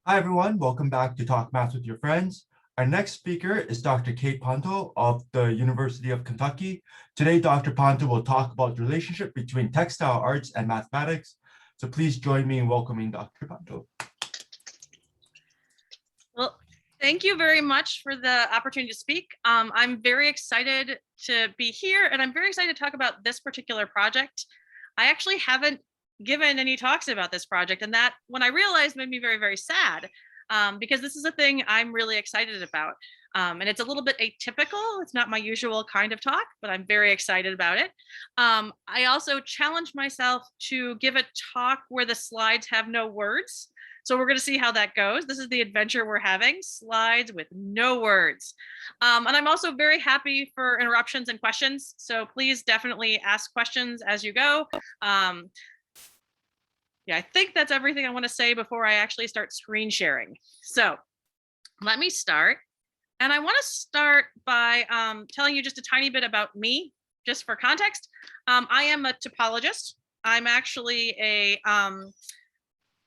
Hi, everyone. Welcome back to Talk Math with your friends. Our next speaker is Dr. Kate Ponto of the University of Kentucky. Today, Dr. Ponto will talk about the relationship between textile arts and mathematics. So please join me in welcoming Dr. Ponto. Well, thank you very much for the opportunity to speak. I'm very excited to be here, and I'm very excited to talk about this particular project. I actually haven't given any talks about this project, and that, when I realized, made me very, very sad, because this is a thing I'm really excited about. And it's a little bit atypical. It's not my usual kind of talk, but I'm very excited about it. I also challenged myself to give a talk where the slides have no words. So we're going to see how that goes. This is the adventure we're having, slides with no words. And I'm also very happy for interruptions and questions. So please definitely ask questions as you go. Yeah, I think that's everything I want to say before I actually start screen sharing. So let me start. And I want to start by telling you just a tiny bit about me, just for context. I am a topologist. I'm actually a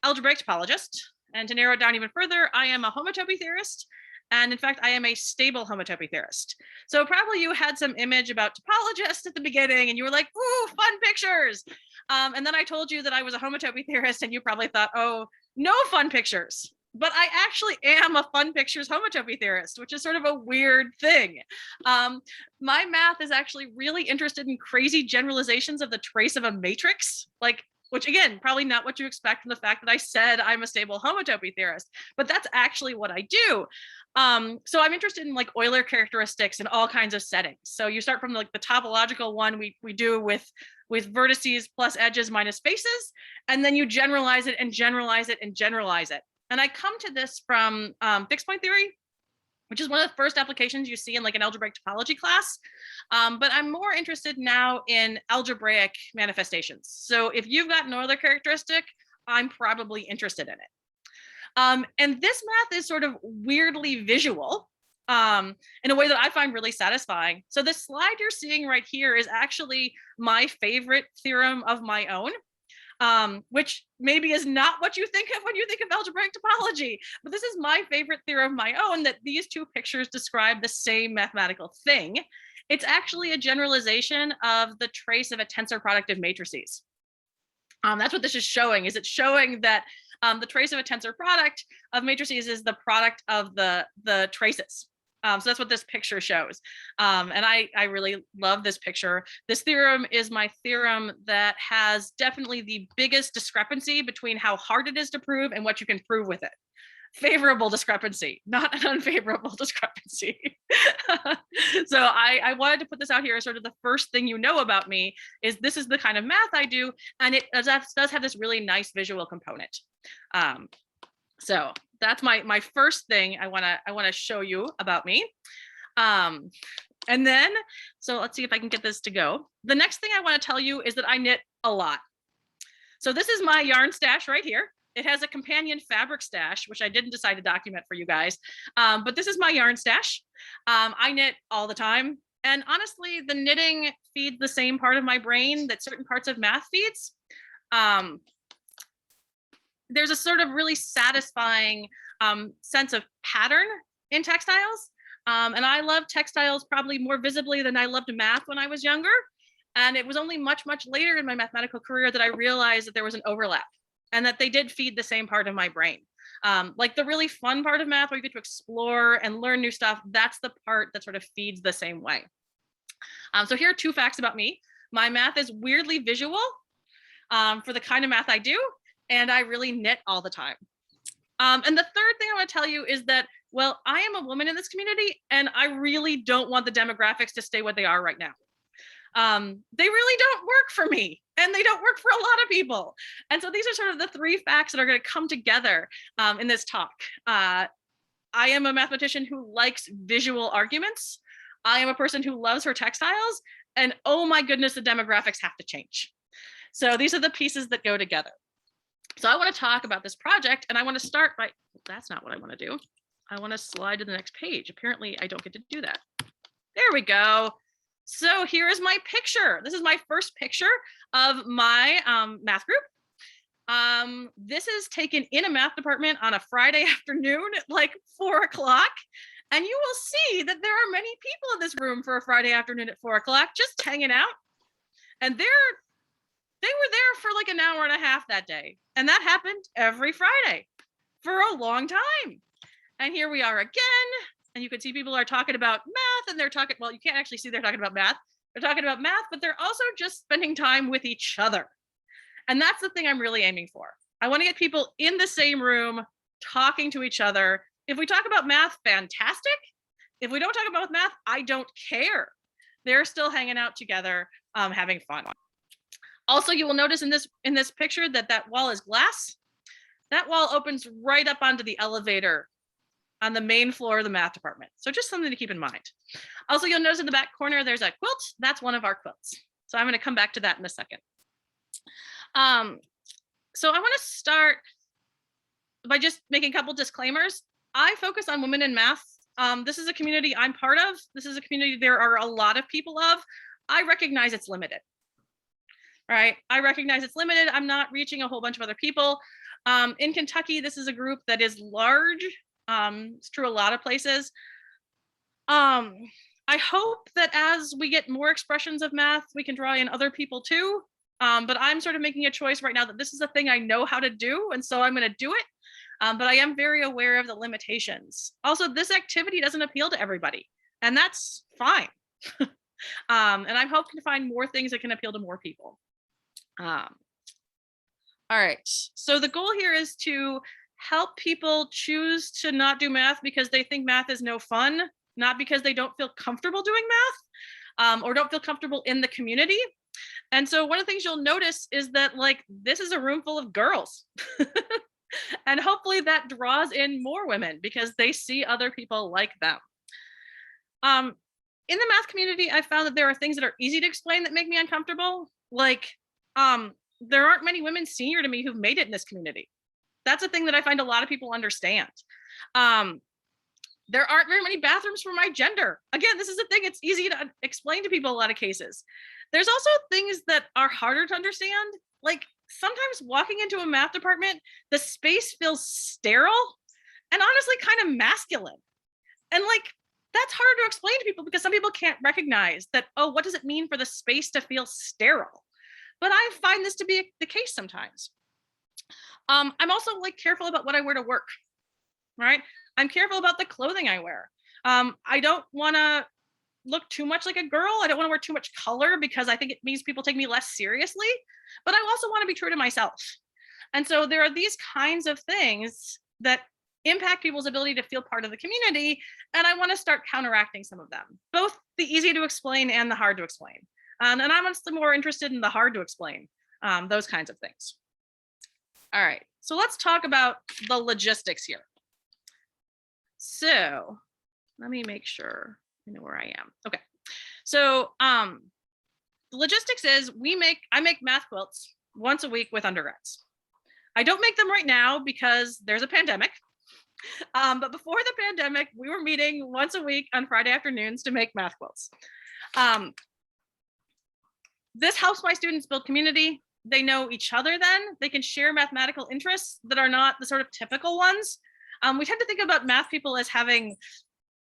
algebraic topologist. And to narrow it down even further, I am a homotopy theorist. And in fact, I am a stable homotopy theorist. So probably you had some image about topologists at the beginning and you were like, ooh, fun pictures. And then I told you that I was a homotopy theorist and you probably thought, oh, no fun pictures. But I actually am a fun pictures homotopy theorist, which is sort of a weird thing. My math is actually really interested in crazy generalizations of the trace of a matrix, which again, probably not what you expect from the fact that I said I'm a stable homotopy theorist, but that's actually what I do. So I'm interested in Euler characteristics in all kinds of settings. So you start from the topological one we do with vertices plus edges minus faces, and then you generalize it and generalize it and generalize it. And I come to this from fixed point theory, which is one of the first applications you see in an algebraic topology class. But I'm more interested now in algebraic manifestations. So if you've got an Euler characteristic, I'm probably interested in it. And this math is sort of weirdly visual in a way that I find really satisfying. So this slide you're seeing right here is actually my favorite theorem of my own. Which maybe is not what you think of when you think of algebraic topology, but this is my favorite theorem of my own, that these two pictures describe the same mathematical thing. It's actually a generalization of the trace of a tensor product of matrices. That's what this is showing. It's showing that the trace of a tensor product of matrices is the product of the traces. So that's what this picture shows. And I really love this picture. This theorem is my theorem that has definitely the biggest discrepancy between how hard it is to prove and what you can prove with it. Favorable discrepancy, not an unfavorable discrepancy. So I wanted to put this out here as sort of the first thing you know about me, is this is the kind of math I do, and it does have this really nice visual component. So that's my first thing I want to show you about me. And then, so let's see if I can get this to go. The next thing I want to tell you is that I knit a lot. So this is my yarn stash right here. It has a companion fabric stash, which I didn't decide to document for you guys. But this is my yarn stash. I knit all the time. And honestly, the knitting feeds the same part of my brain that certain parts of math feeds. There's a sort of really satisfying sense of pattern in textiles. And I love textiles probably more visibly than I loved math when I was younger. And it was only much, much later in my mathematical career that I realized that there was an overlap and that they did feed the same part of my brain. The really fun part of math where you get to explore and learn new stuff, that's the part that sort of feeds the same way. So here are two facts about me. My math is weirdly visual for the kind of math I do, and I really knit all the time. And the third thing I want to tell you is that, well, I am a woman in this community, and I really don't want the demographics to stay what they are right now. They really don't work for me, and they don't work for a lot of people. And so these are sort of the three facts that are going to come together in this talk. I am a mathematician who likes visual arguments. I am a person who loves her textiles, and oh my goodness, the demographics have to change. So these are the pieces that go together. So I want to talk about this project, and I want to start by, that's not what I want to do. I want to slide to the next page. Apparently I don't get to do that. There we go. So here is my picture. This is my first picture of my math group. This is taken in a math department on a Friday afternoon at like 4 o'clock. And you will see that there are many people in this room for a Friday afternoon at 4 o'clock just hanging out. And they were there for like an hour and a half that day. And that happened every Friday for a long time. And here we are again. And you can see people are talking about math, and they're talking, well, you can't actually see they're talking about math. They're talking about math, but they're also just spending time with each other. And that's the thing I'm really aiming for. I want to get people in the same room talking to each other. If we talk about math, fantastic. If we don't talk about math, I don't care. They're still hanging out together, having fun. Also, you will notice in this picture that wall is glass. That wall opens right up onto the elevator on the main floor of the math department. So just something to keep in mind. Also, you'll notice in the back corner, there's a quilt. That's one of our quilts. So I'm going to come back to that in a second. So I want to start by just making a couple disclaimers. I focus on women in math. This is a community I'm part of. This is a community there are a lot of people of. I recognize it's limited. Right? I recognize it's limited. I'm not reaching a whole bunch of other people. In Kentucky, this is a group that is large. It's true a lot of places. I hope that as we get more expressions of math, we can draw in other people too. But I'm sort of making a choice right now that this is a thing I know how to do, and so I'm going to do it. But I am very aware of the limitations. Also, this activity doesn't appeal to everybody, and that's fine. And I'm hoping to find more things that can appeal to more people. All right, so the goal here is to help people choose to not do math because they think math is no fun, not because they don't feel comfortable doing math, or don't feel comfortable in the community. And so one of the things you'll notice is that like this is a room full of girls. And hopefully that draws in more women because they see other people like them. In the math community, I found that there are things that are easy to explain that make me uncomfortable. Like there aren't many women senior to me who've made it in this community. That's a thing that I find a lot of people understand. There aren't very many bathrooms for my gender. Again, this is a thing it's easy to explain to people in a lot of cases. There's also things that are harder to understand. Like sometimes walking into a math department, the space feels sterile and honestly kind of masculine. And like, that's hard to explain to people because some people can't recognize that, oh, what does it mean for the space to feel sterile? But I find this to be the case sometimes. I'm also like careful about what I wear to work, right? I'm careful about the clothing I wear. I don't want to look too much like a girl. I don't want to wear too much color because I think it means people take me less seriously, but I also want to be true to myself. And so there are these kinds of things that impact people's ability to feel part of the community. And I want to start counteracting some of them, both the easy to explain and the hard to explain. And I'm honestly more interested in the hard to explain, those kinds of things. All right, so let's talk about the logistics here. So let me make sure I know where I am. Okay, so the logistics is I make math quilts once a week with undergrads. I don't make them right now because there's a pandemic. But before the pandemic, we were meeting once a week on Friday afternoons to make math quilts. This helps my students build community. They know each other then. They can share mathematical interests that are not the sort of typical ones. We tend to think about math people as having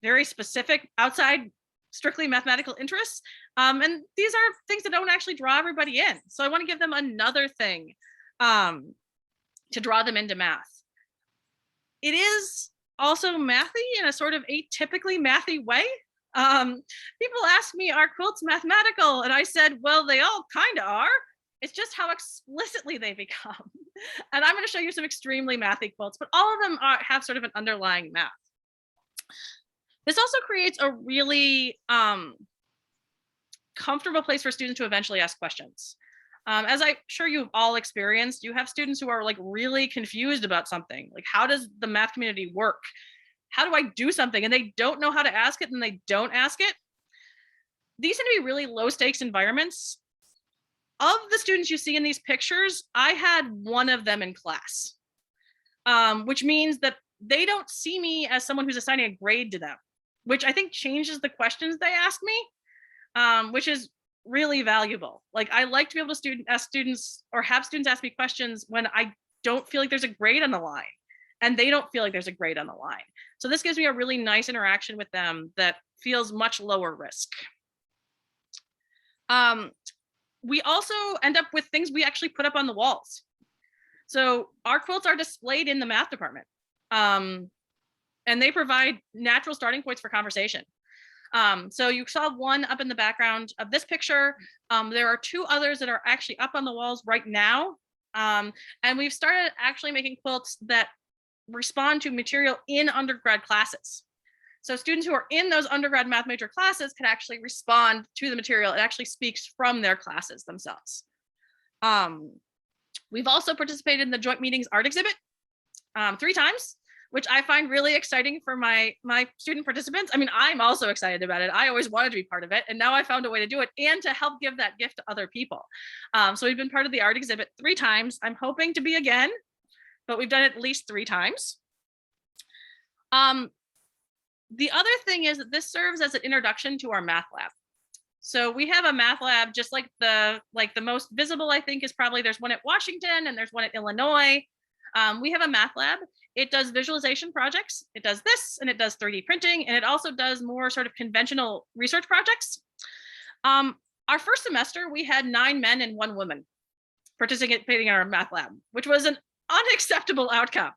very specific outside strictly mathematical interests. And these are things that don't actually draw everybody in. So I want to give them another thing to draw them into math. It is also mathy in a sort of atypically mathy way. People ask me, are quilts mathematical? And I said, well, they all kind of are. It's just how explicitly they become. And I'm going to show you some extremely mathy quilts, but all of them have sort of an underlying math. This also creates a really comfortable place for students to eventually ask questions. As I'm sure you've all experienced, you have students who are like really confused about something. Like, how does the math community work? How do I do something? And they don't know how to ask it and they don't ask it. These tend to be really low stakes environments. Of the students you see in these pictures, I had one of them in class, which means that they don't see me as someone who's assigning a grade to them, which I think changes the questions they ask me, which is really valuable. Like I like to be able to ask students or have students ask me questions when I don't feel like there's a grade on the line and they don't feel like there's a grade on the line. So this gives me a really nice interaction with them that feels much lower risk. We also end up with things we actually put up on the walls. So our quilts are displayed in the math department, and they provide natural starting points for conversation. So you saw one up in the background of this picture. There are two others that are actually up on the walls right now. And we've started actually making quilts that respond to material in undergrad classes. So students who are in those undergrad math major classes can actually respond to the material. It actually speaks from their classes themselves. We've also participated in the joint meetings art exhibit 3 times, which I find really exciting for my student participants. I mean, I'm also excited about it. I always wanted to be part of it, and now I found a way to do it and to help give that gift to other people. So we've been part of the art exhibit 3 times. I'm hoping to be again, but we've done it at least 3 times. The other thing is that this serves as an introduction to our math lab. So we have a math lab, just like the most visible, I think, is probably there's one at Washington and there's one at Illinois. We have a math lab. It does visualization projects. It does this, and it does 3D printing, and it also does more sort of conventional research projects. Our first semester, we had 9 men and 1 woman participating in our math lab, which was an unacceptable outcome.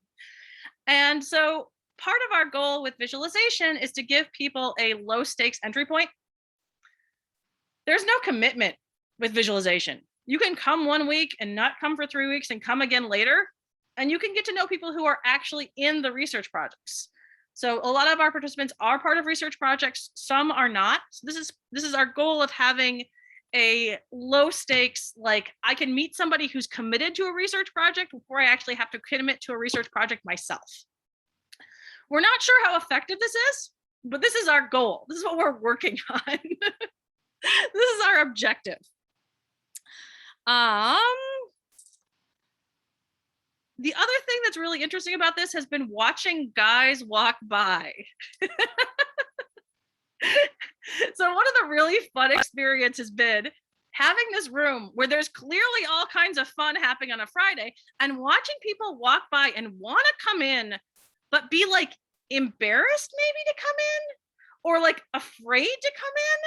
And so part of our goal with visualization is to give people a low stakes entry point. There's no commitment with visualization. You can come 1 week and not come for 3 weeks and come again later. And you can get to know people who are actually in the research projects. So a lot of our participants are part of research projects. Some are not. So this is our goal of having a low stakes, like I can meet somebody who's committed to a research project before I actually have to commit to a research project myself. We're not sure how effective this is, but this is our goal. This is what we're working on. This is our objective. The other thing that's really interesting about this has been watching guys walk by. So one of the really fun experiences has been having this room where there's clearly all kinds of fun happening on a Friday and watching people walk by and want to come in, but be like embarrassed maybe to come in or like afraid to come in.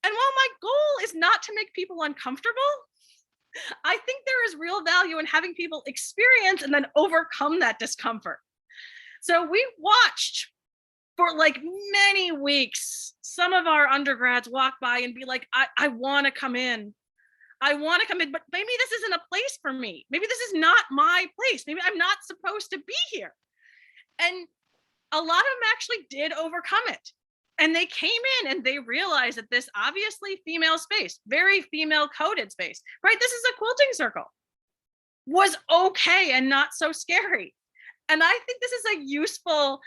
And while my goal is not to make people uncomfortable, I think there is real value in having people experience and then overcome that discomfort. So we watched for like many weeks, some of our undergrads walk by and be like, I want to come in. I want to come in, but maybe this isn't a place for me. Maybe this is not my place. Maybe I'm not supposed to be here. And a lot of them actually did overcome it. And they came in and they realized that this obviously female space, very female coded space, right? This is a quilting circle, was okay and not so scary. And I think this is a useful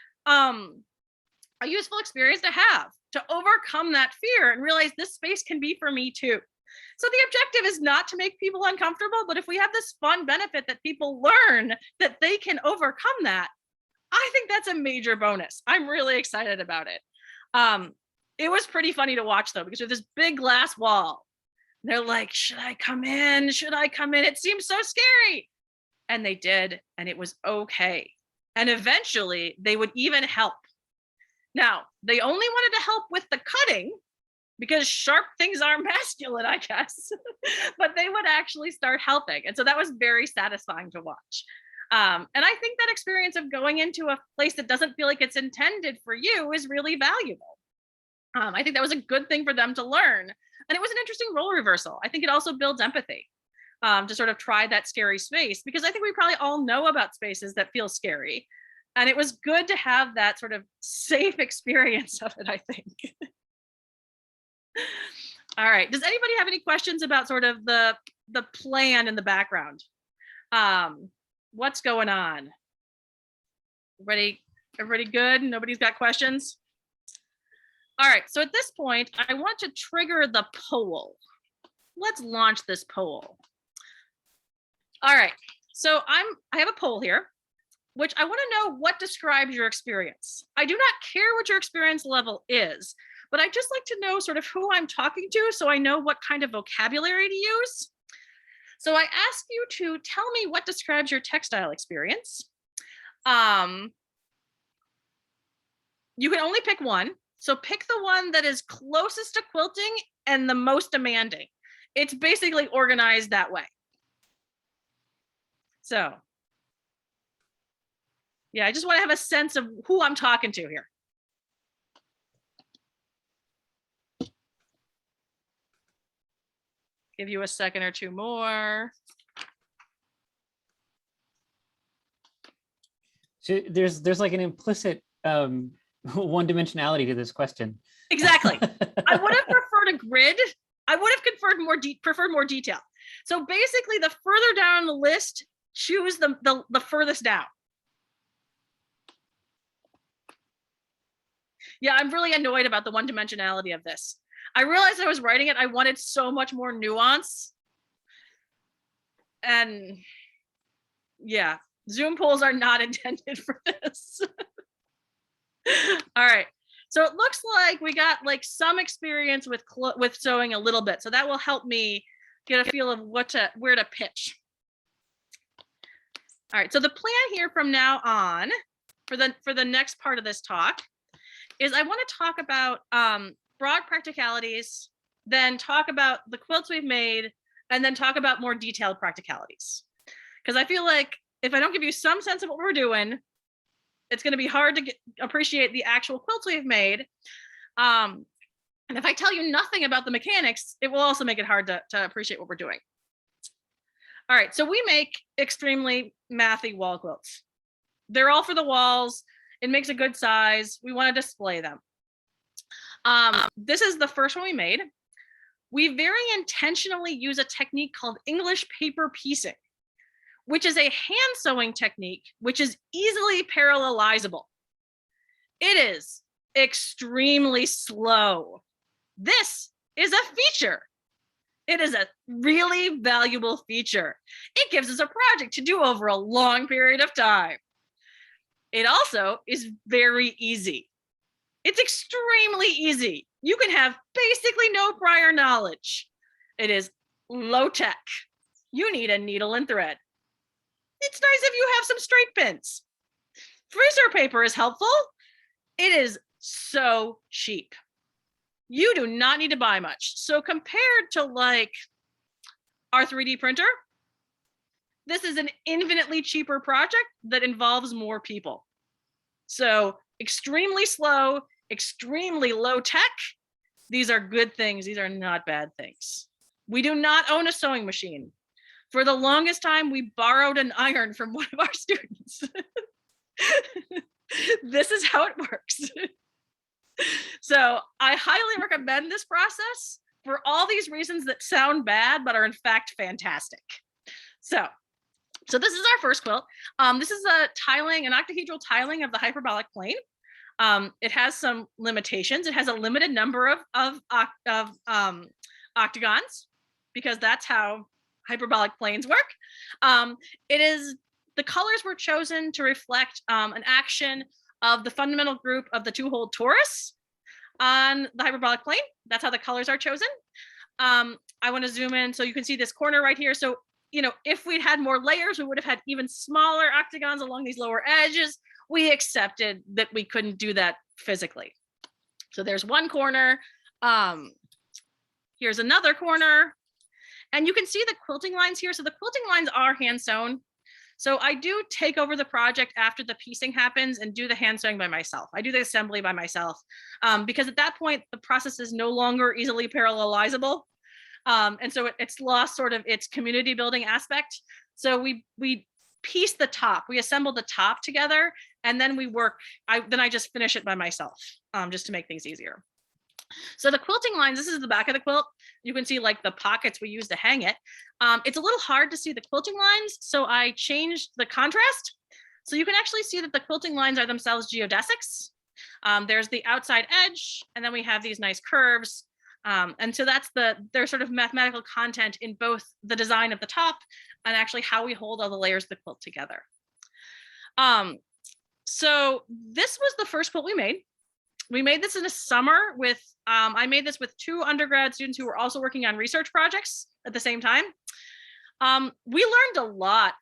experience to have, to overcome that fear and realize this space can be for me too. So the objective is not to make people uncomfortable, but if we have this fun benefit that people learn that they can overcome that, I think that's a major bonus. I'm really excited about it. It was pretty funny to watch though, because there's this big glass wall. They're like, should I come in? Should I come in? It seems so scary. And they did, and it was okay. And eventually they would even help. Now, they only wanted to help with the cutting because sharp things are masculine, I guess, but they would actually start helping. And so that was very satisfying to watch. And I think that experience of going into a place that doesn't feel like it's intended for you is really valuable. I think that was a good thing for them to learn. And it was an interesting role reversal. I think it also builds empathy to sort of try that scary space, because I think we probably all know about spaces that feel scary. And it was good to have that sort of safe experience of it, I think. All right. Does anybody have any questions about sort of the plan in the background? What's going on? Everybody good? Nobody's got questions? All right, so at this point, I want to trigger the poll. Let's launch this poll. All right, so I have a poll here, which I want to know what describes your experience. I do not care what your experience level is, but I just like to know sort of who I'm talking to so I know what kind of vocabulary to use. So I ask you to tell me what describes your textile experience. You can only pick one. So pick the one that is closest to quilting and the most demanding. It's basically organized that way. So yeah, I just want to have a sense of who I'm talking to here. Give you a second or two more. So there's like an implicit one-dimensionality to this question. Exactly. I would have preferred a grid. I would have preferred more detail. So basically, the further down the list, choose the furthest down. Yeah, I'm really annoyed about the one-dimensionality of this. I realized I was writing it, I wanted so much more nuance. And yeah, Zoom polls are not intended for this. All right. So it looks like we got like some experience with sewing a little bit. So that will help me get a feel of where to pitch. All right. So the plan here from now on for the next part of this talk is I want to talk about broad practicalities, then talk about the quilts we've made, and then talk about more detailed practicalities. Because I feel like if I don't give you some sense of what we're doing, it's going to be hard to appreciate the actual quilts we've made. And if I tell you nothing about the mechanics, it will also make it hard to appreciate what we're doing. All right, so we make extremely mathy wall quilts. They're all for the walls. It makes a good size. We want to display them. This is the first one we made. We very intentionally use a technique called English paper piecing, which is a hand sewing technique, which is easily parallelizable. It is extremely slow. This is a feature. It is a really valuable feature. It gives us a project to do over a long period of time. It also is very easy. It's extremely easy. You can have basically no prior knowledge. It is low tech. You need a needle and thread. It's nice if you have some straight pins. Freezer paper is helpful. It is so cheap. You do not need to buy much. So compared to like our 3D printer, this is an infinitely cheaper project that involves more people. So extremely slow, extremely low tech. These are good things. These are not bad things. We do not own a sewing machine. For the longest time, we borrowed an iron from one of our students. This is how it works. So I highly recommend this process for all these reasons that sound bad, but are in fact fantastic. So this is our first quilt. This is a tiling, an octahedral tiling of the hyperbolic plane. It has some limitations. It has a limited number of octagons because that's how hyperbolic planes work. The colors were chosen to reflect an action of the fundamental group of the two-holed torus on the hyperbolic plane. That's how the colors are chosen. I want to zoom in so you can see this corner right here. So, you know, if we'd had more layers, we would have had even smaller octagons along these lower edges. We accepted that we couldn't do that physically. So there's one corner. Here's another corner. And you can see the quilting lines here. So the quilting lines are hand sewn. So I do take over the project after the piecing happens and do the hand sewing by myself. I do the assembly by myself because at that point, the process is no longer easily parallelizable. And so it's lost sort of its community building aspect. So we piece the top, we assemble the top together, and then we work, then I just finish it by myself just to make things easier. So the quilting lines, this is the back of the quilt. You can see like the pockets we use to hang it. It's a little hard to see the quilting lines, so I changed the contrast. So you can actually see that the quilting lines are themselves geodesics. There's the outside edge, and then we have these nice curves. And so there's sort of mathematical content in both the design of the top and actually how we hold all the layers of the quilt together. So this was the first quilt we made. We made this in the summer with, I made this with 2 undergrad students who were also working on research projects at the same time. We learned a lot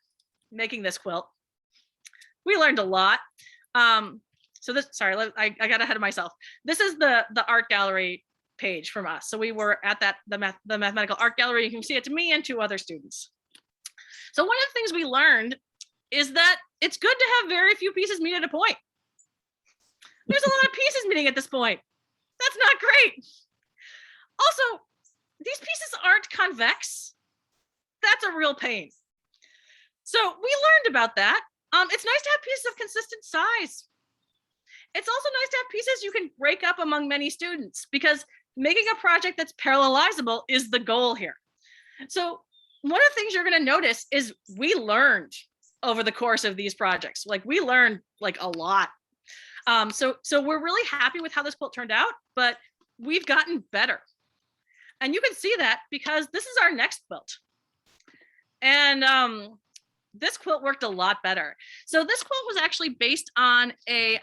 making this quilt. We learned a lot. So this, sorry, I got ahead of myself. This is the art gallery page from us. So we were at the mathematical art gallery. You can see it's me and 2 other students. So one of the things we learned is that it's good to have very few pieces meet at a point. There's a lot of pieces meeting at this point. That's not great. Also, these pieces aren't convex. That's a real pain. So we learned about that. It's nice to have pieces of consistent size. It's also nice to have pieces you can break up among many students, because making a project that's parallelizable is the goal here. So one of the things you're going to notice is we learned over the course of these projects. Like, we learned like a lot. So we're really happy with how this quilt turned out, but we've gotten better. And you can see that because this is our next quilt. And this quilt worked a lot better. So this quilt was actually based on a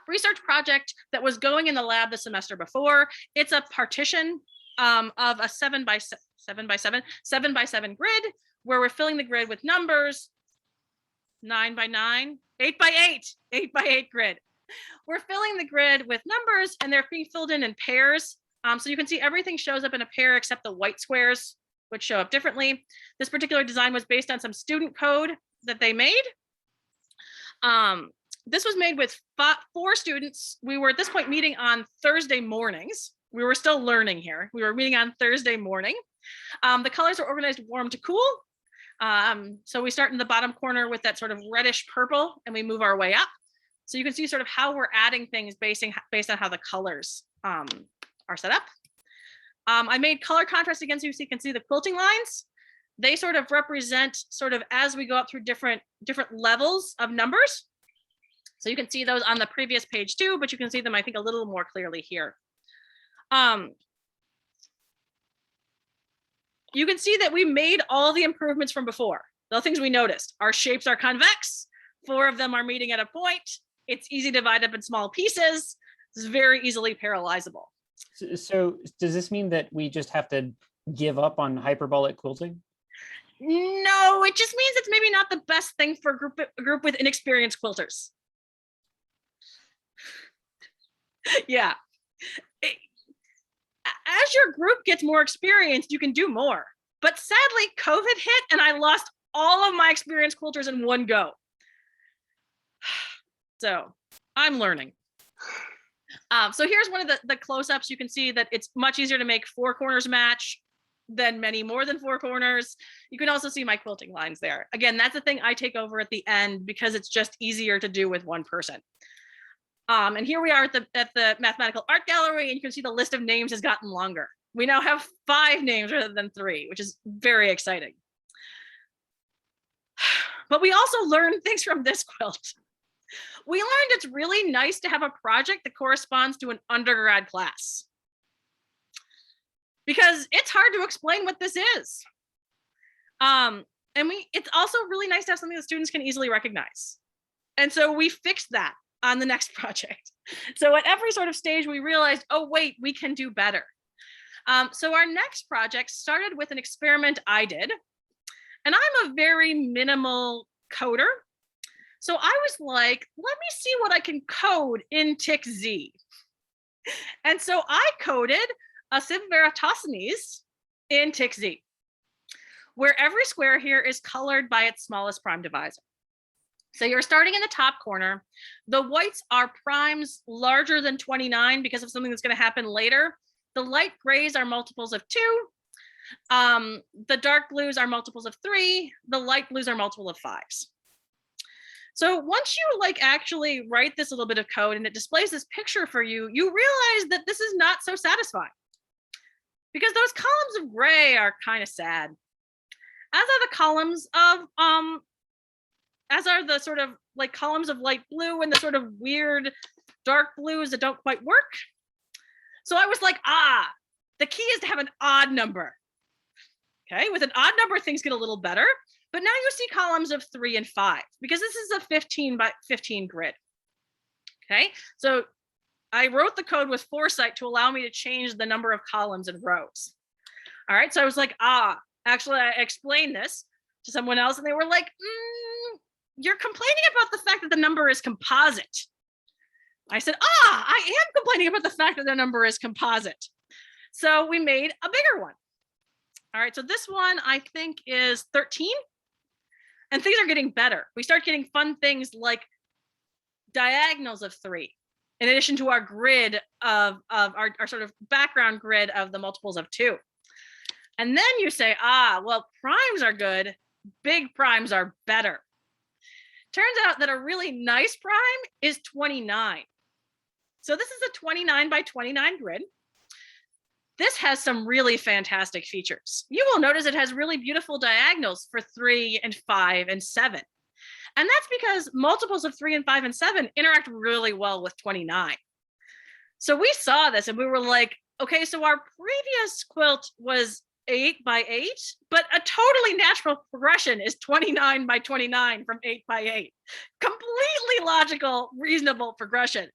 research project that was going in the lab the semester before. It's a partition of a 7 by 7 grid, where we're filling the grid with numbers, 9 by 9, 8 by 8 grid. We're filling the grid with numbers, and they're being filled in pairs. So you can see everything shows up in a pair except the white squares, which show up differently. This particular design was based on some student code that they made. This was made with 4 students. We were at this point meeting on Thursday mornings. We were still learning here. We were meeting on Thursday morning. The colors are organized warm to cool. So we start in the bottom corner with that sort of reddish purple, and we move our way up. So you can see sort of how we're adding things based on how the colors are set up. I made color contrast again, so you can see the quilting lines. They sort of represent sort of as we go up through different levels of numbers. So you can see those on the previous page too, but you can see them, I think, a little more clearly here. You can see that we made all the improvements from before. The things we noticed: our shapes are convex, 4 of them are meeting at a point. It's easy to divide up in small pieces. It's very easily parallelizable. So does this mean that we just have to give up on hyperbolic quilting? No, it just means it's maybe not the best thing for a group with inexperienced quilters. Yeah. As your group gets more experienced, you can do more. But sadly, COVID hit and I lost all of my experienced quilters in one go. So I'm learning. So here's one of the close-ups. You can see that it's much easier to make 4 corners match than many more than 4 corners. You can also see my quilting lines there. Again, that's the thing I take over at the end because it's just easier to do with one person. And here we are at the Mathematical Art Gallery, and you can see the list of names has gotten longer. We now have 5 names rather than 3, which is very exciting. But we also learned things from this quilt. We learned it's really nice to have a project that corresponds to an undergrad class, because it's hard to explain what this is. And it's also really nice to have something that students can easily recognize. And so we fixed that on the next project. So at every sort of stage, we realized, oh, wait, we can do better. So our next project started with an experiment I did. And I'm a very minimal coder. So I was like, let me see what I can code in TXZ. And so I coded a sieve Veritasinis in TXZ, where every square here is colored by its smallest prime divisor. So you're starting in the top corner. The whites are primes larger than 29 because of something that's going to happen later. The light grays are multiples of 2. The dark blues are multiples of 3. The light blues are multiple of 5s. So once you actually write this little bit of code and it displays this picture for you, you realize that this is not so satisfying, because those columns of gray are kind of sad, as are the columns of as are the sort of columns of light blue and the sort of weird dark blues that don't quite work. So I was like, the key is to have an odd number. Okay, with an odd number, things get a little better. But now you see columns of 3 and 5, because this is a 15 by 15 grid. Okay, so I wrote the code with foresight to allow me to change the number of columns and rows. All right, so I was like, actually, I explained this to someone else and they were like, you're complaining about the fact that the number is composite. I said, I am complaining about the fact that the number is composite. So we made a bigger one. All right, so this one I think is 13. And things are getting better. We start getting fun things like diagonals of 3, in addition to our grid of our sort of background grid of the multiples of 2. And then you say, well, primes are good. Big primes are better. Turns out that a really nice prime is 29. So this is a 29 by 29 grid. This has some really fantastic features. You will notice it has really beautiful diagonals for 3 and 5 and 7. And that's because multiples of 3 and 5 and 7 interact really well with 29. So we saw this and we were like, okay, so our previous quilt was 8 by 8, but a totally natural progression is 29 by 29 from 8 by 8. Completely logical, reasonable progression.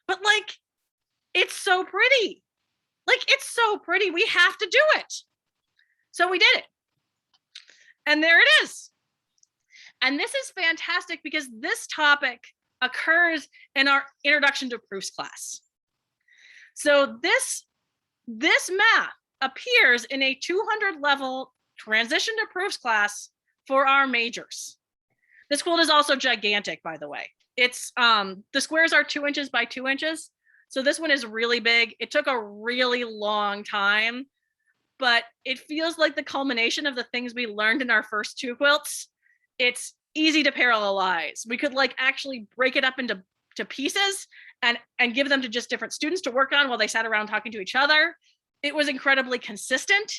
But like, it's so pretty. Like, it's so pretty. We have to do it. So we did it. And there it is. And this is fantastic because this topic occurs in our Introduction to Proofs class. So this math appears in a 200 level Transition to Proofs class for our majors. This quilt is also gigantic, by the way. It's the squares are 2 inches by 2 inches. So this one is really big. It took a really long time, but it feels like the culmination of the things we learned in our first 2 quilts. It's easy to parallelize. We could like actually break it up into pieces and give them to just different students to work on while they sat around talking to each other. It was incredibly consistent.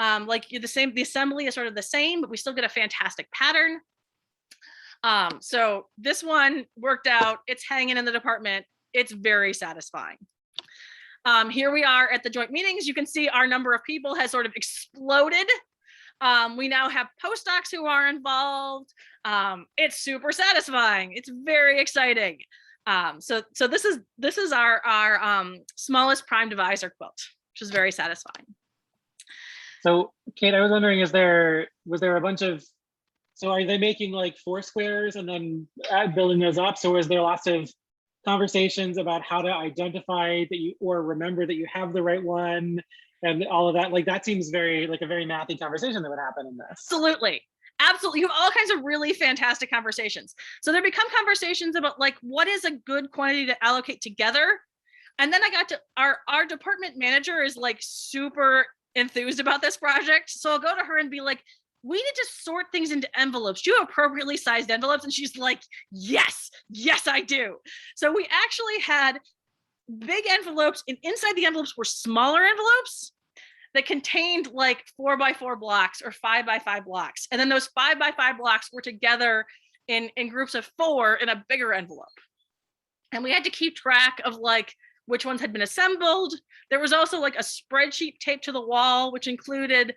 Like the assembly is sort of the same, but we still get a fantastic pattern. So this one worked out. It's hanging in the department. It's very satisfying. Here we are at the joint meetings. You can see our number of people has sort of exploded. We now have postdocs who are involved. It's super satisfying. It's very exciting. So this is our smallest prime divisor quilt, which is very satisfying. So Kate, I was wondering, was there a bunch of, so are they making like 4 squares and then building those up? So is there lots of conversations about how to identify that you, or remember that you have the right one and all of that? Like that seems very, like a very mathy conversation that would happen in this. Absolutely. Absolutely. You have all kinds of really fantastic conversations. So there become conversations about like, what is a good quantity to allocate together? And then I got to, our department manager is like super enthused about this project. So I'll go to her and be like, we need to sort things into envelopes. Do you have appropriately sized envelopes? And she's like, yes, I do. So we actually had big envelopes, and inside the envelopes were smaller envelopes that contained like 4 by 4 blocks or 5 by 5 blocks. And then those 5 by 5 blocks were together in groups of 4 in a bigger envelope. And we had to keep track of like which ones had been assembled. There was also like a spreadsheet taped to the wall, which included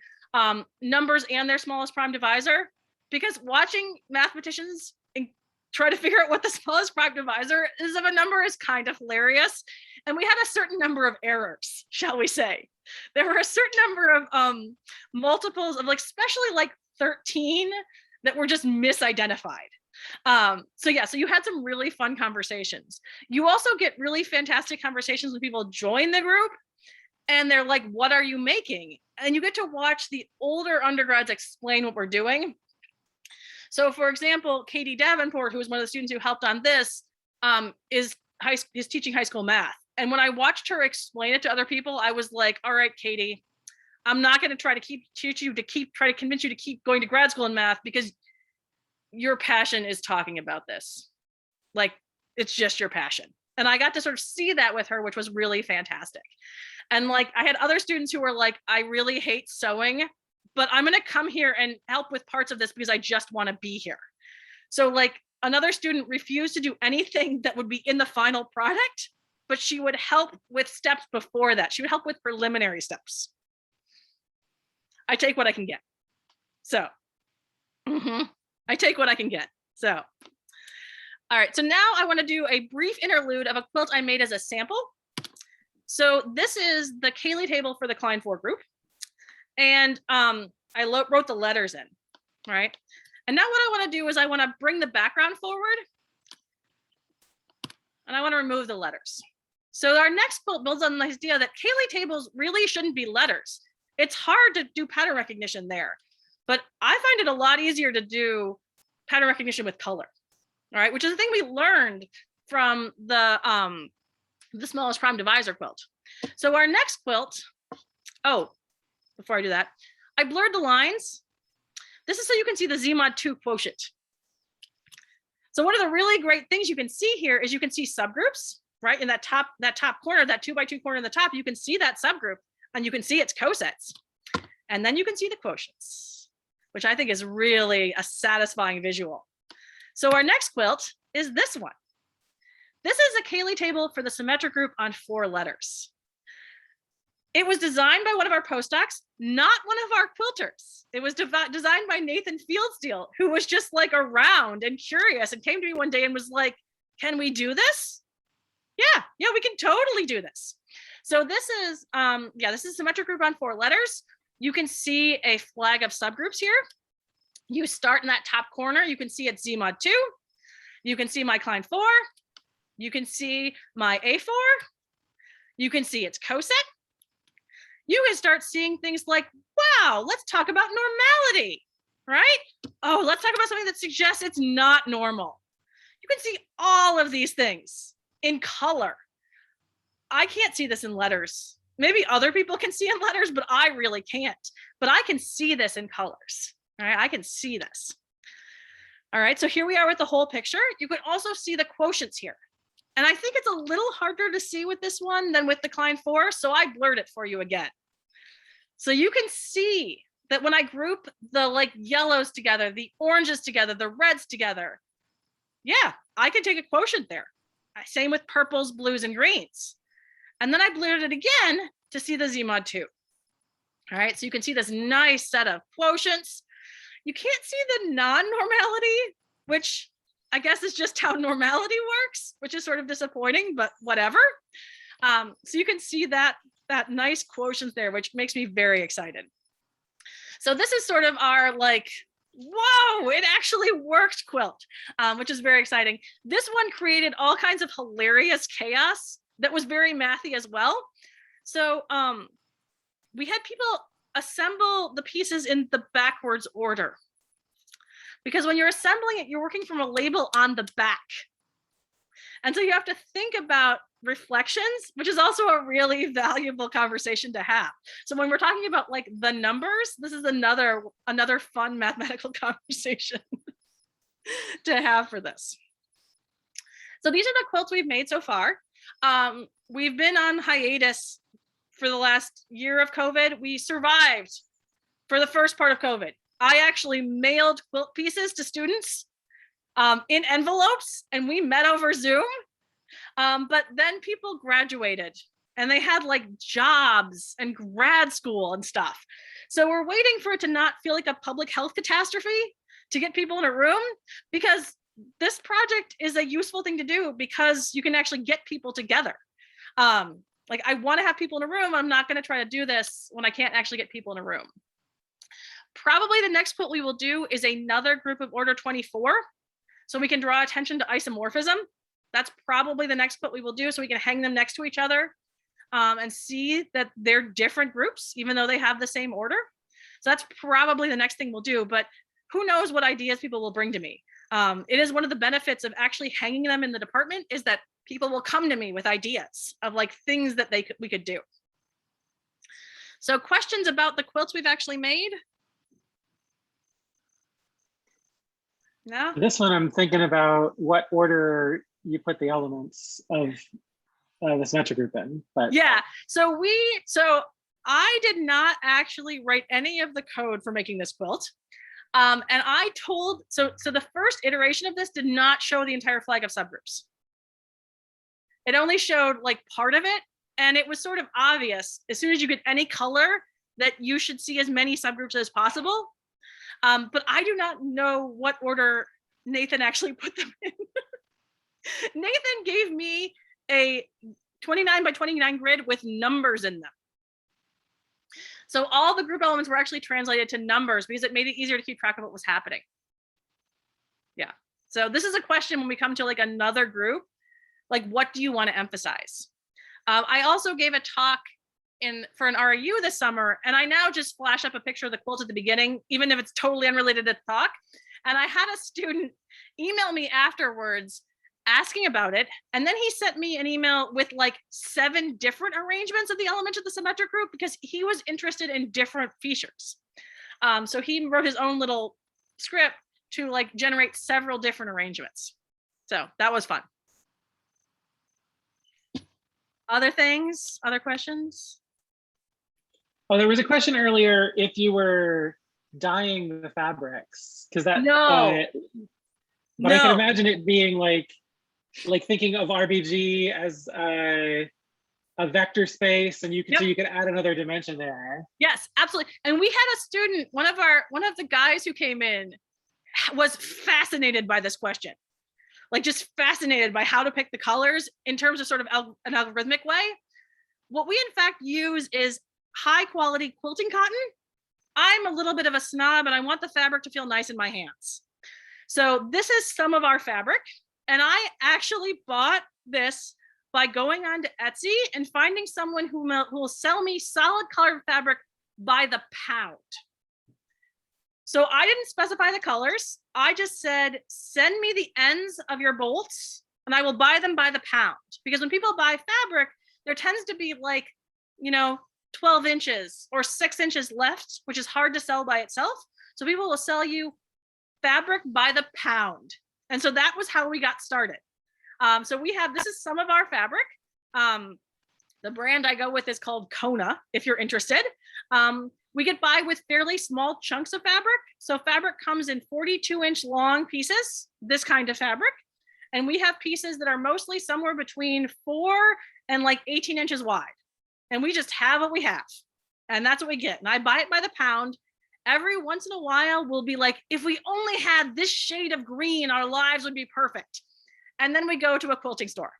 numbers and their smallest prime divisor, because watching mathematicians try to figure out what the smallest prime divisor is of a number is kind of hilarious. And we had a certain number of errors, shall we say. There were a certain number of multiples of like, especially like 13 that were just misidentified. So you had some really fun conversations. You also get really fantastic conversations when people join the group and they're like, what are you making? And you get to watch the older undergrads explain what we're doing. So for example, Katie Davenport, who was one of the students who helped on this, is teaching high school math. And when I watched her explain it to other people, I was like, all right, Katie, I'm not going to try to convince you to keep going to grad school in math, because your passion is talking about this. Like, it's just your passion. And I got to sort of see that with her, which was really fantastic. And like, I had other students who were like, I really hate sewing, but I'm going to come here and help with parts of this because I just want to be here. So like, another student refused to do anything that would be in the final product, but she would help with steps before that. She would help with preliminary steps. I take what I can get. So I take what I can get. So, all right. So now I want to do a brief interlude of a quilt I made as a sample. So this is the Cayley table for the Klein 4 group. And I wrote the letters in, right? And now what I want to do is I want to bring the background forward and I want to remove the letters. So our next quilt builds on the idea that Cayley tables really shouldn't be letters. It's hard to do pattern recognition there, but I find it a lot easier to do pattern recognition with color, all right? Which is the thing we learned from the smallest prime divisor quilt. So our next quilt, oh, before I do that, I blurred the lines. This is so you can see the Z mod 2 quotient. So one of the really great things you can see here is you can see subgroups, right? In that top corner, that 2x2 corner in the top, you can see that subgroup and you can see its cosets. And then you can see the quotients, which I think is really a satisfying visual. So our next quilt is this one. This is a Cayley table for the symmetric group on 4 letters. It was designed by one of our postdocs, not one of our quilters. It was designed by Nathan Fieldsteel, who was just like around and curious and came to me one day and was like, can we do this? Yeah, we can totally do this. So this is, this is symmetric group on 4 letters. You can see a flag of subgroups here. You start in that top corner. You can see it's Z mod 2. You can see my Klein 4. You can see my A4. You can see its coset. You can start seeing things like, wow, let's talk about normality, right? Oh, let's talk about something that suggests it's not normal. You can see all of these things in color. I can't see this in letters. Maybe other people can see in letters, but I really can't. But I can see this in colors, all right? I can see this. All right, so here we are with the whole picture. You can also see the quotients here. And I think it's a little harder to see with this one than with the Klein 4, so I blurred it for you again. So you can see that when I group the like yellows together, the oranges together, the reds together, yeah, I can take a quotient there. Same with purples, blues, and greens. And then I blurred it again to see the Z mod 2. All right, so you can see this nice set of quotients. You can't see the non-normality, which I guess is just how normality works, which is sort of disappointing, but whatever. So you can see that nice quotient there, which makes me very excited. So this is sort of our like, whoa, it actually worked quilt, which is very exciting. This one created all kinds of hilarious chaos that was very mathy as well. So we had people assemble the pieces in the backwards order. Because when you're assembling it, you're working from a label on the back. And so you have to think about reflections, which is also a really valuable conversation to have. So when we're talking about like the numbers, this is another fun mathematical conversation to have for this. So these are the quilts we've made so far. We've been on hiatus for the last year of COVID. We survived for the first part of COVID. I actually mailed quilt pieces to students in envelopes, and we met over Zoom. But then people graduated and they had like jobs and grad school and stuff. So we're waiting for it to not feel like a public health catastrophe to get people in a room, because this project is a useful thing to do because you can actually get people together. Like I want to have people in a room. I'm not going to try to do this when I can't actually get people in a room. Probably the next quilt we will do is another group of order 24. So we can draw attention to isomorphism. That's probably the next quilt we will do, so we can hang them next to each other and see that they're different groups, even though they have the same order. So that's probably the next thing we'll do, but who knows what ideas people will bring to me. It is one of the benefits of actually hanging them in the department is that people will come to me with ideas of like things that we could do. So questions about the quilts we've actually made? No? This one, I'm thinking about what order you put the elements of the symmetric group in. But yeah, so I did not actually write any of the code for making this quilt. And I told, so the first iteration of this did not show the entire flag of subgroups. It only showed like part of it. And it was sort of obvious as soon as you get any color that you should see as many subgroups as possible. But I do not know what order Nathan actually put them in. Nathan gave me a 29 by 29 grid with numbers in them. So all the group elements were actually translated to numbers because it made it easier to keep track of what was happening. Yeah. So this is a question when we come to like another group, like what do you want to emphasize? I also gave a talk for an RAU this summer, and I now just flash up a picture of the quilt at the beginning, even if it's totally unrelated to the talk. And I had a student email me afterwards asking about it. And then he sent me an email with like 7 different arrangements of the elements of the symmetric group because he was interested in different features. So he wrote his own little script to like generate several different arrangements. So that was fun. Other things, other questions? Oh, there was a question earlier if you were dyeing the fabrics, because that No. But I can imagine it being like thinking of RBG as a vector space, and you can so you can add another dimension there. Yes, absolutely. And we had a student, one of the guys who came in was fascinated by this question, like just fascinated by how to pick the colors in terms of sort of an algorithmic way. What we in fact use is high quality quilting cotton. I'm a little bit of a snob and I want the fabric to feel nice in my hands. So this is some of our fabric. And I actually bought this by going on to Etsy and finding someone who will sell me solid colored fabric by the pound. So I didn't specify the colors. I just said, send me the ends of your bolts and I will buy them by the pound. Because when people buy fabric, there tends to be like, 12 inches or 6 inches left, which is hard to sell by itself. So people will sell you fabric by the pound. And so that was how we got started. So this is some of our fabric. The brand I go with is called Kona, if you're interested. We get by with fairly small chunks of fabric. So fabric comes in 42-inch long pieces, this kind of fabric. And we have pieces that are mostly somewhere between 4 and like 18 inches wide. And we just have what we have. And that's what we get. And I buy it by the pound. Every once in a while, we'll be like, if we only had this shade of green, our lives would be perfect. And then we go to a quilting store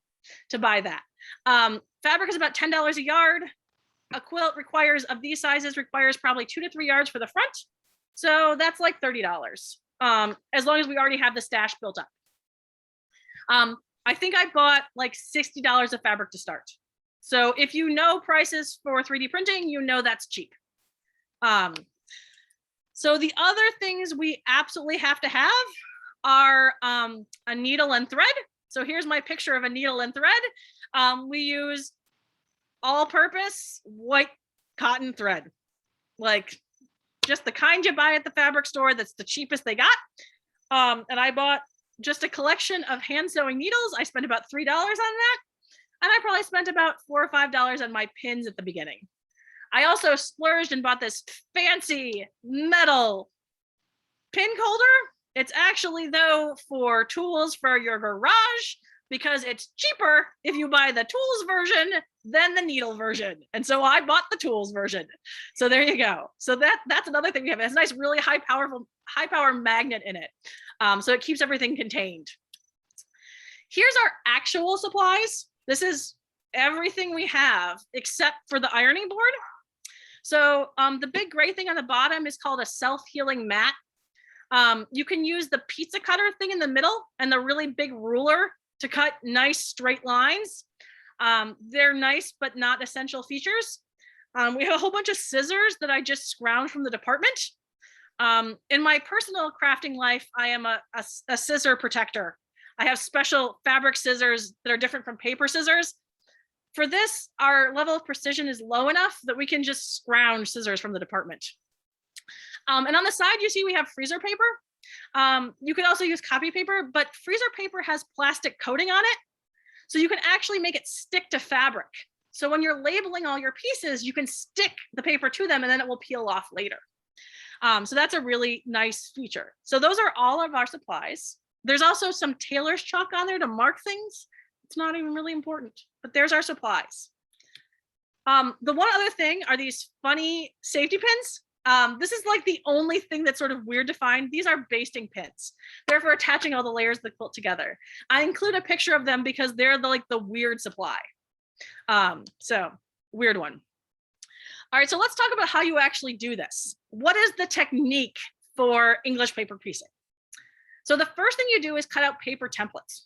to buy that. Fabric is about $10 a yard. A quilt of these sizes requires probably 2 to 3 yards for the front. So that's like $30, as long as we already have the stash built up. I think I bought like $60 of fabric to start. So if you know prices for 3D printing, that's cheap. So the other things we absolutely have to have are a needle and thread. So here's my picture of a needle and thread. We use all-purpose white cotton thread, like just the kind you buy at the fabric store. That's the cheapest they got. And I bought just a collection of hand sewing needles. I spent about $3 on that. And I probably spent about $4 or $5 on my pins at the beginning. I also splurged and bought this fancy metal pin holder. It's actually, though, for tools for your garage because it's cheaper if you buy the tools version than the needle version. And so I bought the tools version. So there you go. So that's another thing we have. It has a nice, really high power magnet in it. So it keeps everything contained. Here's our actual supplies. This is everything we have except for the ironing board. So the big gray thing on the bottom is called a self-healing mat. You can use the pizza cutter thing in the middle and the really big ruler to cut nice straight lines. They're nice, but not essential features. We have a whole bunch of scissors that I just scrounged from the department. In my personal crafting life, I am a scissor protector. I have special fabric scissors that are different from paper scissors. For this, our level of precision is low enough that we can just scrounge scissors from the department. And on the side, you see we have freezer paper. You could also use copy paper, but freezer paper has plastic coating on it. So you can actually make it stick to fabric. So when you're labeling all your pieces, you can stick the paper to them and then it will peel off later. So that's a really nice feature. So those are all of our supplies. There's also some tailor's chalk on there to mark things. It's not even really important, but there's our supplies. The one other thing are these funny safety pins. This is like the only thing that's sort of weird to find. These are basting pins. They're for attaching all the layers of the quilt together. I include a picture of them because they're the weird supply. So weird one. All right, so let's talk about how you actually do this. What is the technique for English paper piecing? So the first thing you do is cut out paper templates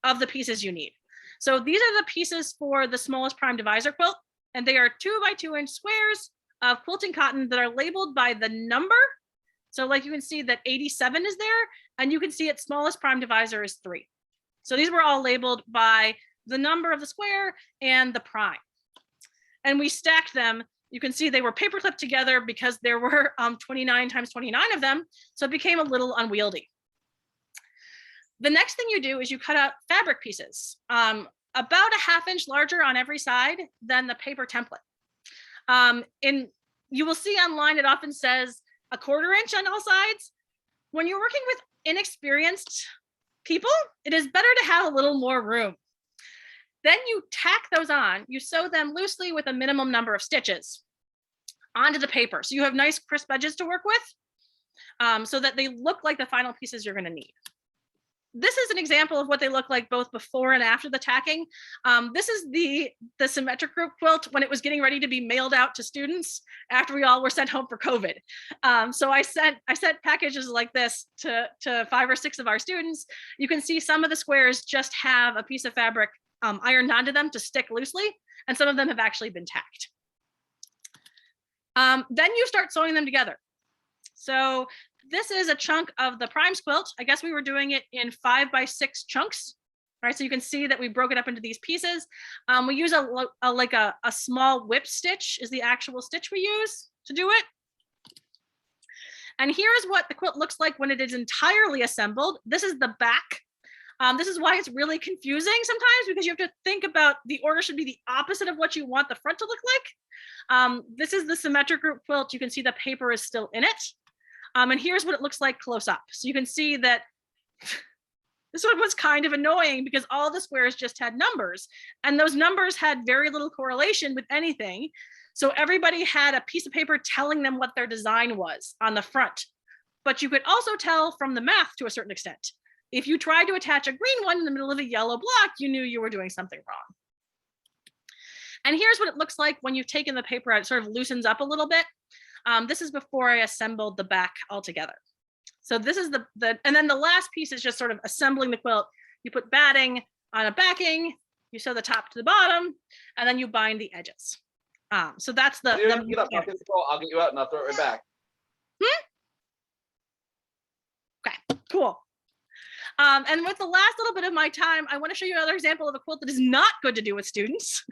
of the pieces you need. So these are the pieces for the smallest prime divisor quilt, and they are 2 by 2 inch squares of quilting cotton that are labeled by the number. So like you can see that 87 is there, and you can see its smallest prime divisor is 3. So these were all labeled by the number of the square and the prime. And we stacked them. You can see they were paper clipped together because there were 29 times 29 of them. So it became a little unwieldy. The next thing you do is you cut out fabric pieces, about a ½ inch larger on every side than the paper template. You will see online, it often says 1/4 inch on all sides. When you're working with inexperienced people, it is better to have a little more room. Then you tack those on, you sew them loosely with a minimum number of stitches onto the paper. So you have nice crisp edges to work with, so that they look like the final pieces you're going to need. This is an example of what they look like both before and after the tacking. This is the symmetric group quilt when it was getting ready to be mailed out to students after we all were sent home for COVID. So I sent packages like this to 5 or 6 of our students. You can see some of the squares just have a piece of fabric ironed onto them to stick loosely, and some of them have actually been tacked. Then you start sewing them together. So this is a chunk of the Primes quilt. I guess we were doing it in 5 by 6 chunks, right? So you can see that we broke it up into these pieces. We use a small whip stitch is the actual stitch we use to do it. And here's what the quilt looks like when it is entirely assembled. This is the back. This is why it's really confusing sometimes, because you have to think about the order should be the opposite of what you want the front to look like. This is the symmetric group quilt. You can see the paper is still in it. And here's what it looks like close up. So you can see that this one was kind of annoying because all the squares just had numbers, and those numbers had very little correlation with anything. So everybody had a piece of paper telling them what their design was on the front. But you could also tell from the math to a certain extent. If you tried to attach a green one in the middle of a yellow block, you knew you were doing something wrong. And here's what it looks like when you've taken the paper out. It sort of loosens up a little bit. This is before I assembled the back altogether. So this is and then the last piece is just sort of assembling the quilt. You put batting on a backing, you sew the top to the bottom, and then you bind the edges. So that's I'll get you out and I'll throw it right back. Okay, cool. And with the last little bit of my time, I want to show you another example of a quilt that is not good to do with students.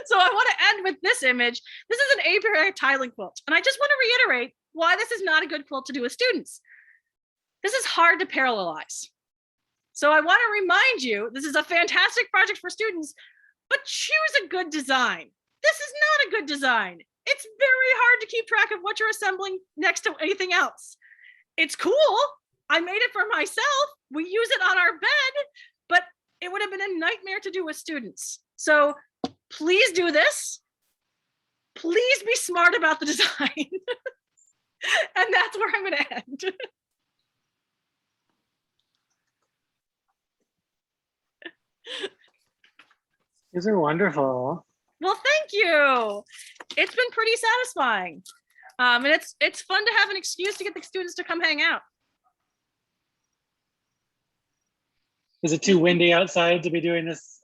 So I want to end with this image. This is an apiary tiling quilt. And I just want to reiterate why this is not a good quilt to do with students. This is hard to parallelize. So I want to remind you, this is a fantastic project for students, but choose a good design. This is not a good design. It's very hard to keep track of what you're assembling next to anything else. It's cool. I made it for myself. We use it on our bed, but it would have been a nightmare to do with students. So please do this. Please be smart about the design. And that's where I'm going to end. These are wonderful. Well, thank you. It's been pretty satisfying. And it's fun to have an excuse to get the students to come hang out. Is it too windy outside to be doing this?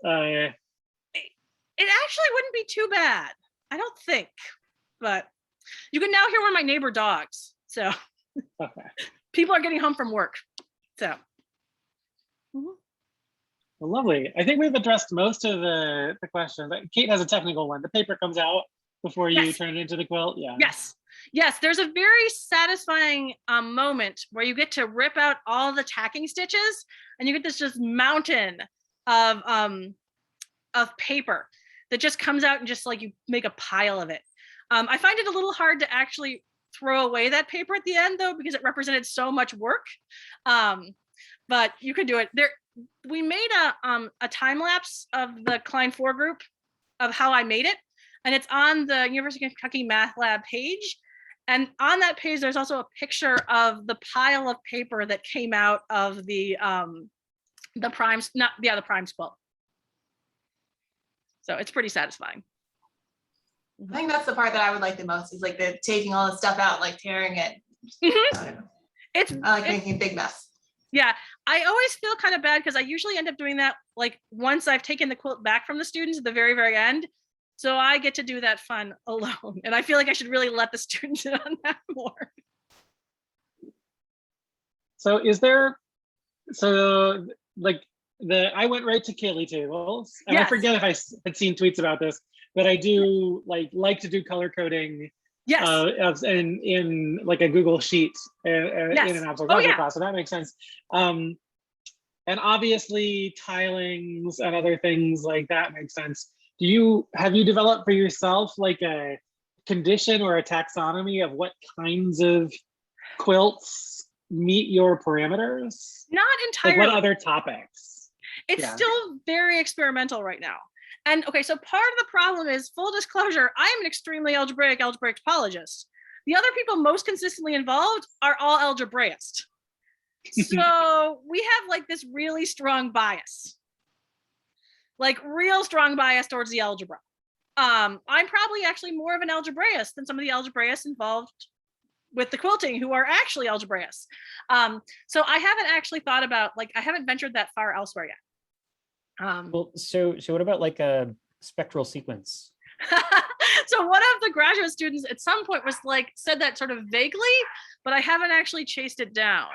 It actually wouldn't be too bad, I don't think. But you can now hear one of my neighbor dogs. So Okay. People are getting home from work. So. Well, lovely. I think we've addressed most of the questions. Kate has a technical one. The paper comes out before you Yes. turn it into the quilt. Yeah. Yes, there's a very satisfying moment where you get to rip out all the tacking stitches and you get this just mountain of paper that just comes out and just like you make a pile of it. I find it a little hard to actually throw away that paper at the end though, because it represented so much work. But you could do it. We made a time lapse of the Klein 4 group of how I made it. And it's on the University of Kentucky Math Lab page. And on that page, there's also a picture of the pile of paper that came out of the Primes quilt. So it's pretty satisfying. I think that's the part that I would like the most, is like the taking all the stuff out, like tearing it. Mhm. I don't know. It's I like making a big mess. Yeah, I always feel kind of bad because I usually end up doing that like once I've taken the quilt back from the students at the very, very end. So I get to do that fun alone. And I feel like I should really let the students in on that more. So is there, so like I went right to Kaylee tables, and I Yes. forget if I had seen tweets about this, but I do like to do color coding Yes. in like a Google sheet in Yes. an object Oh, object yeah. class, so that makes sense. And obviously tilings and other things like that make sense. Have you developed for yourself like a condition or a taxonomy of what kinds of quilts meet your parameters? Not Like entirely. what other topics? It's Yeah. still very experimental right now. And okay, so part of the problem is, full disclosure, I'm an extremely algebraic topologist. The other people most consistently involved are all algebraists. So we have like this really strong bias, like real strong bias towards the algebra. I'm probably actually more of an algebraist than some of the algebraists involved with the quilting who are actually algebraists. So I haven't actually thought about, like, I haven't ventured that far elsewhere yet. Well, so what about like a spectral sequence? So one of the graduate students at some point was like, said that sort of vaguely, but I haven't actually chased it down.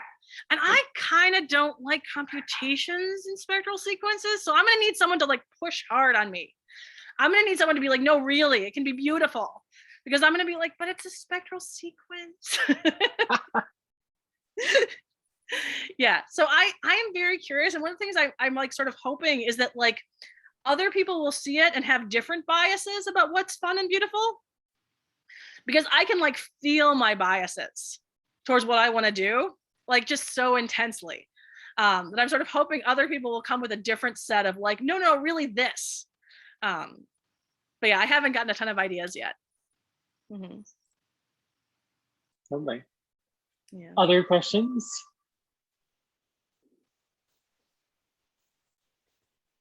And I kind of don't like computations in spectral sequences. So I'm going to need someone to like push hard on me. I'm going to need someone to be like, no, really, it can be beautiful. Because I'm going to be like, but it's a spectral sequence. Yeah, so I am very curious. And one of the things I'm like sort of hoping is that like other people will see it and have different biases about what's fun and beautiful. Because I can like feel my biases towards what I want to do, like just so intensely. That I'm sort of hoping other people will come with a different set of like, no, really this. But yeah, I haven't gotten a ton of ideas yet. Mm-hmm. Lovely. Yeah. Other questions?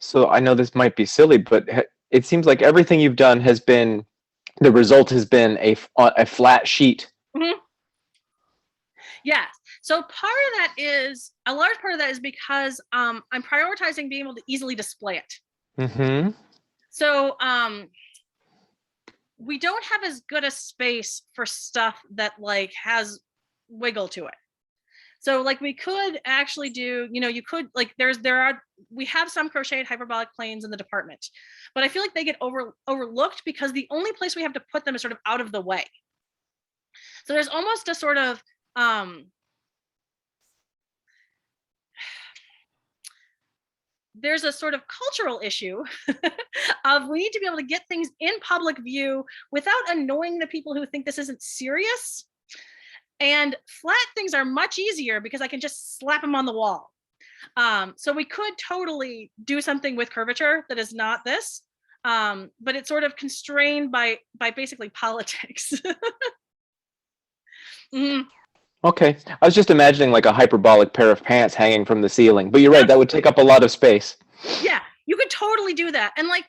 So I know this might be silly, but it seems like everything you've done has been, the result has been a flat sheet. Mm-hmm. Yes. So a large part of that is because I'm prioritizing being able to easily display it. Mm-hmm. So we don't have as good a space for stuff that like has wiggle to it. So like we could actually do, you could like we have some crocheted hyperbolic planes in the department, but I feel like they get overlooked because the only place we have to put them is sort of out of the way. So there's almost a sort of there's a sort of cultural issue of we need to be able to get things in public view without annoying the people who think this isn't serious. And flat things are much easier because I can just slap them on the wall. So we could totally do something with curvature that is not this, but it's sort of constrained by basically politics. Mm-hmm. Okay, I was just imagining like a hyperbolic pair of pants hanging from the ceiling, but you're right, that would take up a lot of space. Yeah, you could totally do that. And like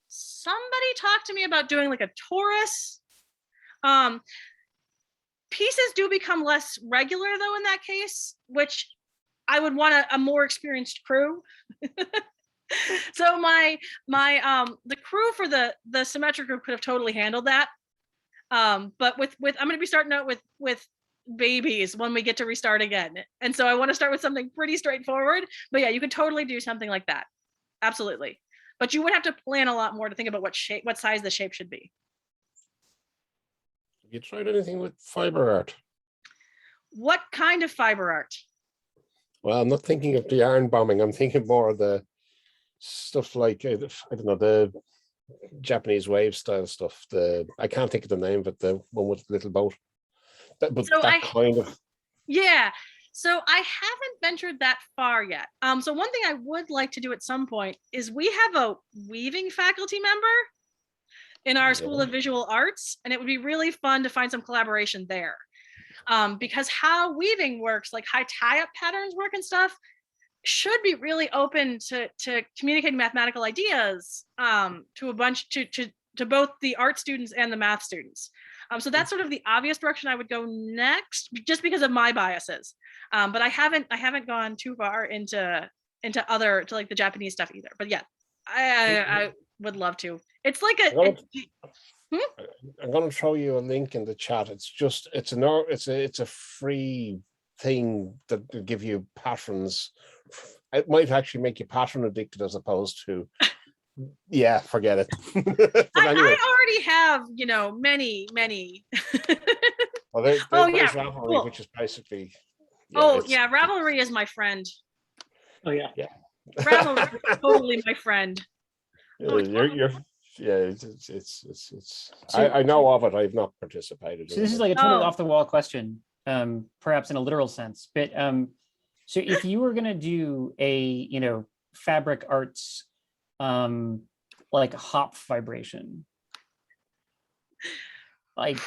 somebody talked to me about doing like a torus. Pieces do become less regular though in that case, which I would want a more experienced crew. So the crew for the symmetric group could have totally handled that. But with I'm going to be starting out with babies when we get to restart again. And so I want to start with something pretty straightforward, but yeah, you could totally do something like that. Absolutely. But you would have to plan a lot more to think about what size the shape should be. Have you tried anything with fiber art? What kind of fiber art? Well, I'm not thinking of the yarn bombing. I'm thinking more of the stuff like, I don't know, the Japanese wave style stuff. I can't think of the name, but the one with the little boat. Kind of. Yeah. So I haven't ventured that far yet. So one thing I would like to do at some point is we have a weaving faculty member in our School of Visual Arts, and it would be really fun to find some collaboration there. Because how weaving works, like how tie-up patterns work and stuff, should be really open to communicating mathematical ideas to a bunch to both the art students and the math students. So that's sort of the obvious direction I would go next, just because of my biases. But I haven't gone too far into other to like the Japanese stuff either. But yeah, I would love to. It's like I'm going to throw you a link in the chat. It's a free thing that will give you patterns. It might actually make you pattern addicted as opposed to, yeah, forget it. But anyway, I already have, many. well, Oh, yeah, there's Ravelry, cool. which is basically. Ravelry is my friend. Oh yeah. Yeah. Ravelry is totally my friend. I know of it. I've not participated. So this is like a totally off the wall question, perhaps in a literal sense, but so if you were gonna do a fabric arts like hop vibration, like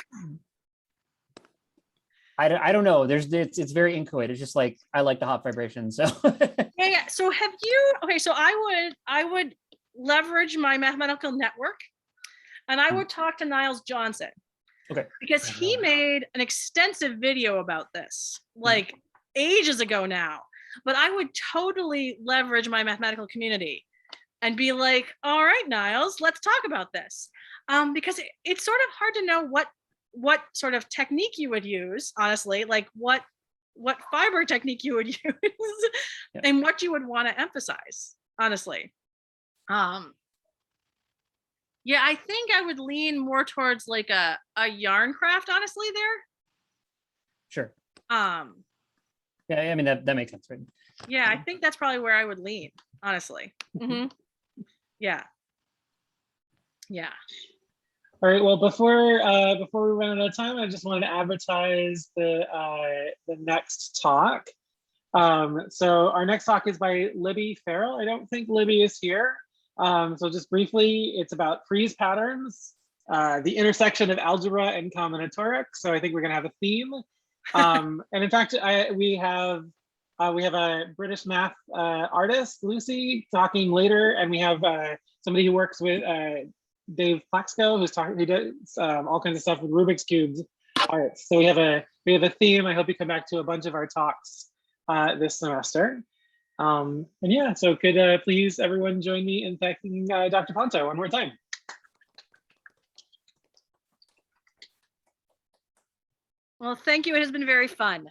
I don't know. It's very inchoate. It's just like I like the hop vibration. So yeah. So have you? Okay, so I would leverage my mathematical network, and I would talk to Niles Johnson. Okay. Because he made an extensive video about this, like ages ago now. But I would totally leverage my mathematical community and be like, all right, Niles, let's talk about this. Because it's sort of hard to know what sort of technique you would use, honestly, like what fiber technique you would use and what you would want to emphasize, honestly. Yeah, I think I would lean more towards like a yarn craft, honestly, there. Sure. Yeah, I mean that makes sense, right? Yeah, I think that's probably where I would lean, honestly. Yeah. Yeah. All right. Well, before we run out of time, I just wanted to advertise the next talk. So our next talk is by Libby Farrell. I don't think Libby is here. So just briefly, it's about frieze patterns, the intersection of algebra and combinatorics. So I think we're going to have a theme. And in fact, we have a British math artist, Lucy, talking later, and we have somebody who works with Dave Plaxco, who does all kinds of stuff with Rubik's cubes arts. So we have a theme. I hope you come back to a bunch of our talks this semester. And yeah, so could please everyone join me in thanking Dr. Ponto one more time. Well, thank you. It has been very fun.